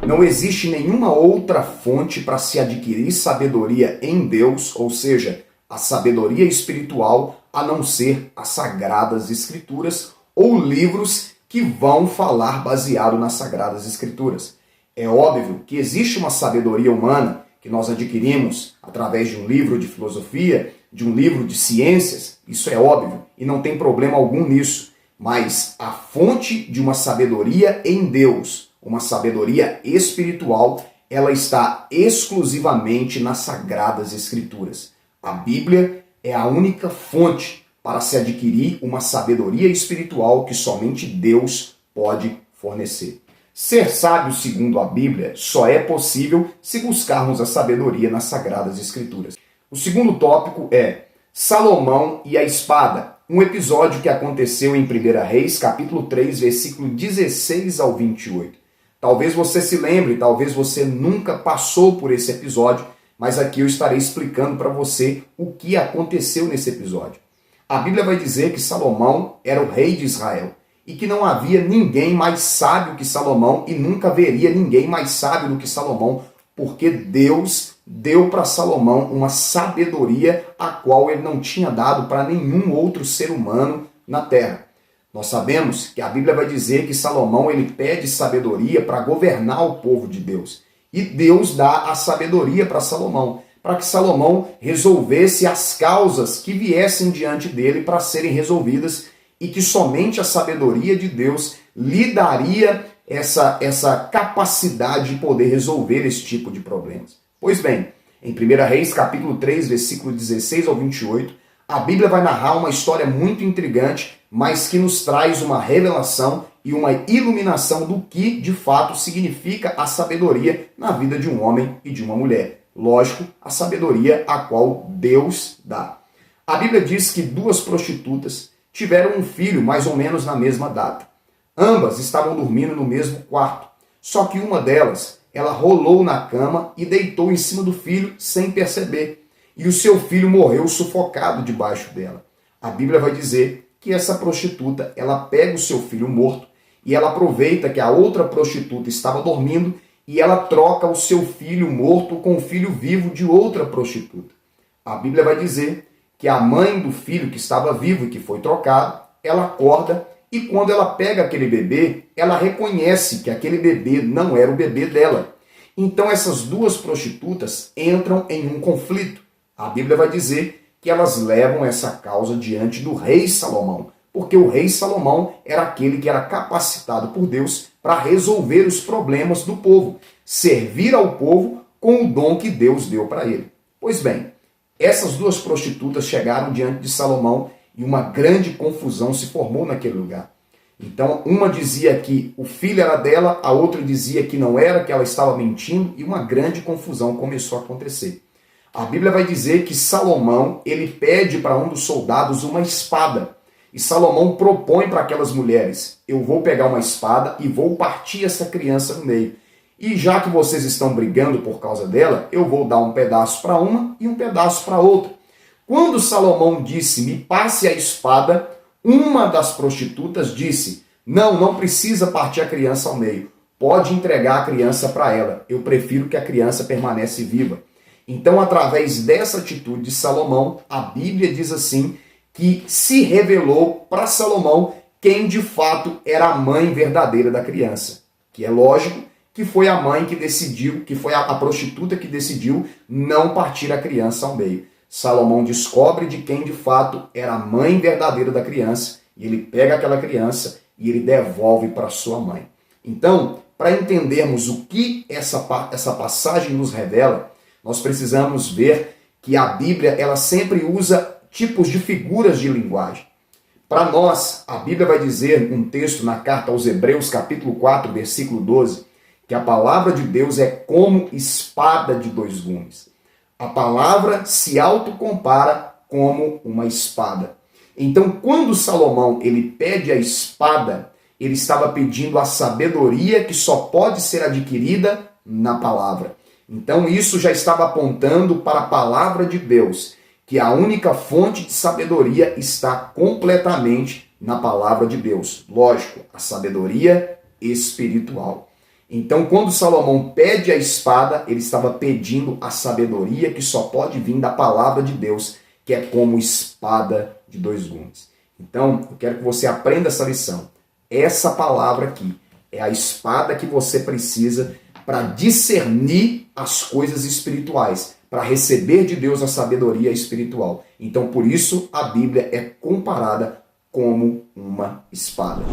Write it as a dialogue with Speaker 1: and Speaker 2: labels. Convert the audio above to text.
Speaker 1: Não existe nenhuma outra fonte para se adquirir sabedoria em Deus, ou seja, a sabedoria espiritual, a não ser as Sagradas Escrituras ou livros que vão falar baseado nas Sagradas Escrituras. É óbvio que existe uma sabedoria humana que nós adquirimos através de um livro de filosofia, de um livro de ciências, isso é óbvio e não tem problema algum nisso. Mas a fonte de uma sabedoria em Deus, uma sabedoria espiritual, ela está exclusivamente nas Sagradas Escrituras. A Bíblia é a única fonte para se adquirir uma sabedoria espiritual que somente Deus pode fornecer. Ser sábio segundo a Bíblia só é possível se buscarmos a sabedoria nas Sagradas Escrituras. O segundo tópico é Salomão e a espada, um episódio que aconteceu em 1 Reis, capítulo 3, versículo 16 ao 28. Talvez você se lembre, talvez você nunca passou por esse episódio, mas aqui eu estarei explicando para você o que aconteceu nesse episódio. A Bíblia vai dizer que Salomão era o rei de Israel e que não havia ninguém mais sábio que Salomão e nunca haveria ninguém mais sábio do que Salomão, porque Deus deu para Salomão uma sabedoria a qual ele não tinha dado para nenhum outro ser humano na terra. Nós sabemos que a Bíblia vai dizer que Salomão ele pede sabedoria para governar o povo de Deus. E Deus dá a sabedoria para Salomão, para que Salomão resolvesse as causas que viessem diante dele para serem resolvidas e que somente a sabedoria de Deus lhe daria essa capacidade de poder resolver esse tipo de problemas. Pois bem, em 1 Reis, capítulo 3, versículo 16 ao 28, a Bíblia vai narrar uma história muito intrigante, mas que nos traz uma revelação e uma iluminação do que, de fato, significa a sabedoria na vida de um homem e de uma mulher. Lógico, a sabedoria a qual Deus dá. A Bíblia diz que duas prostitutas tiveram um filho mais ou menos na mesma data. Ambas estavam dormindo no mesmo quarto, só que uma delas, ela rolou na cama e deitou em cima do filho sem perceber. E o seu filho morreu sufocado debaixo dela. A Bíblia vai dizer que essa prostituta, ela pega o seu filho morto e ela aproveita que a outra prostituta estava dormindo e ela troca o seu filho morto com o filho vivo de outra prostituta. A Bíblia vai dizer que a mãe do filho que estava vivo e que foi trocado, ela acorda e quando ela pega aquele bebê, ela reconhece que aquele bebê não era o bebê dela. Então essas duas prostitutas entram em um conflito. A Bíblia vai dizer que elas levam essa causa diante do rei Salomão, porque o rei Salomão era aquele que era capacitado por Deus para resolver os problemas do povo, servir ao povo com o dom que Deus deu para ele. Pois bem, essas duas prostitutas chegaram diante de Salomão e uma grande confusão se formou naquele lugar. Então, uma dizia que o filho era dela, a outra dizia que não era, que ela estava mentindo, e uma grande confusão começou a acontecer. A Bíblia vai dizer que Salomão, ele pede para um dos soldados uma espada. E Salomão propõe para aquelas mulheres, eu vou pegar uma espada e vou partir essa criança no meio. E já que vocês estão brigando por causa dela, eu vou dar um pedaço para uma e um pedaço para outra. Quando Salomão disse, me passe a espada, uma das prostitutas disse, não precisa partir a criança ao meio. Pode entregar a criança para ela. Eu prefiro que a criança permaneça viva. Então, através dessa atitude de Salomão, a Bíblia diz assim, que se revelou para Salomão quem de fato era a mãe verdadeira da criança. Que é lógico que foi a mãe que decidiu, que foi a prostituta que decidiu não partir a criança ao meio. Salomão descobre de quem de fato era a mãe verdadeira da criança e ele pega aquela criança e ele devolve para sua mãe. Então, para entendermos o que essa passagem nos revela, nós precisamos ver que a Bíblia ela sempre usa tipos de figuras de linguagem. Para nós, a Bíblia vai dizer um texto na carta aos Hebreus, capítulo 4, versículo 12, que a palavra de Deus é como espada de dois gumes. A palavra se autocompara como uma espada. Então, quando Salomão ele pede a espada, ele estava pedindo a sabedoria que só pode ser adquirida na palavra. Então, isso já estava apontando para a palavra de Deus, que a única fonte de sabedoria está completamente na palavra de Deus. Lógico, a sabedoria espiritual. Então, quando Salomão pede a espada, ele estava pedindo a sabedoria que só pode vir da palavra de Deus, que é como espada de dois gumes. Então, eu quero que você aprenda essa lição. Essa palavra aqui é a espada que você precisa para discernir as coisas espirituais, para receber de Deus a sabedoria espiritual. Então, por isso, a Bíblia é comparada como uma espada.